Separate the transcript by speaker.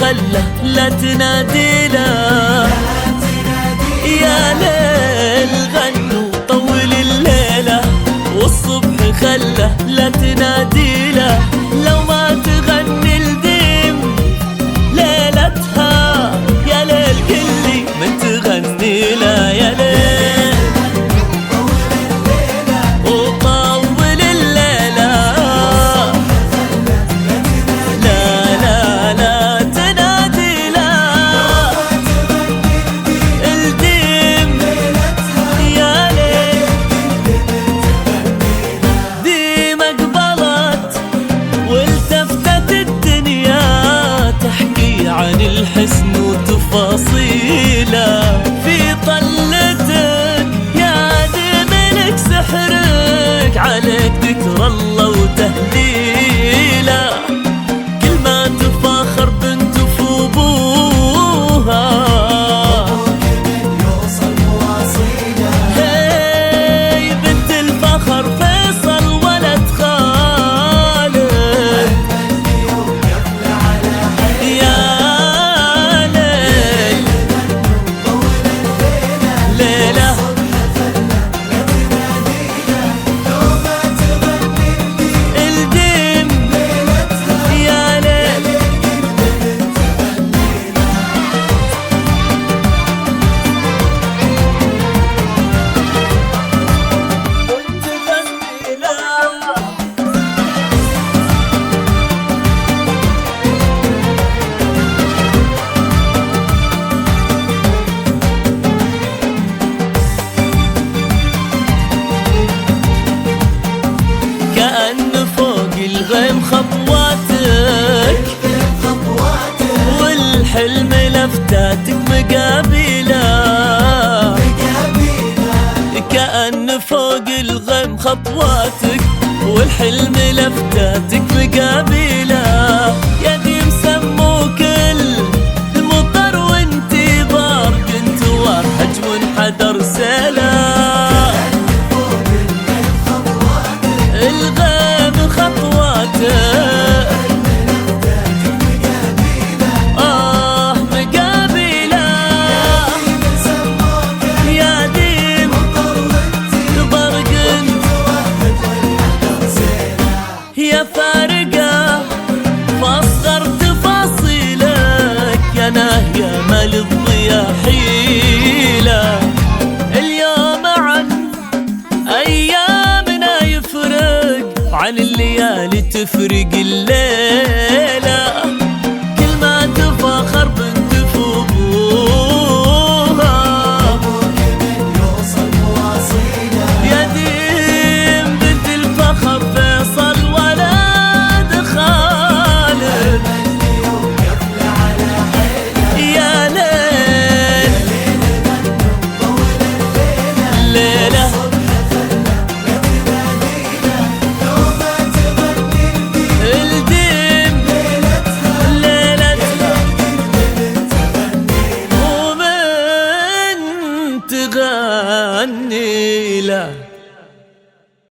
Speaker 1: خله لا تنادي له، يا ليل غنوا طول الليلة، والصبح خله لا تنادي له، لو ما تغني الديم ليلتها يا ليل كلي من تغني له، يا ليل وطول الليلة، لا لا لا تنادي له الديم يا ليل، ديم اقبلت والتفتت الدنيا تحكي عن الحسن وتفاصيله، في طلتك يا ديم لك سحرك، عليك ذكر الله وتهليله، كل ما تفاخر بنت في ابوها هي بنت الفخر فيصل ولد خالد، يا ليل ليلة الديم يا ليل، تغني له كأن فوق الغيم خطواتك، والحلم لفتاتك مقابله، كأن فوق الغيم خطواتك، والحلم لفتاتك مقابله، يا ديم سموك المطر وانتي بار، كنت وارحج وانحدر سلا، الغيم خطواته مقابله، يا ديم برق يا فارقة فاصغر تفاصيلك، يا ناهية ما للضياء حيلة، اليوم عن أيامنا يفرق، عن الليالي تفرق الليلة، كل ما تفاخر بنت في أبوها يا ديم بنت الفخر فيصل ولد خالد، يا ليل ليلة الديم ليلتها ومن تغني له.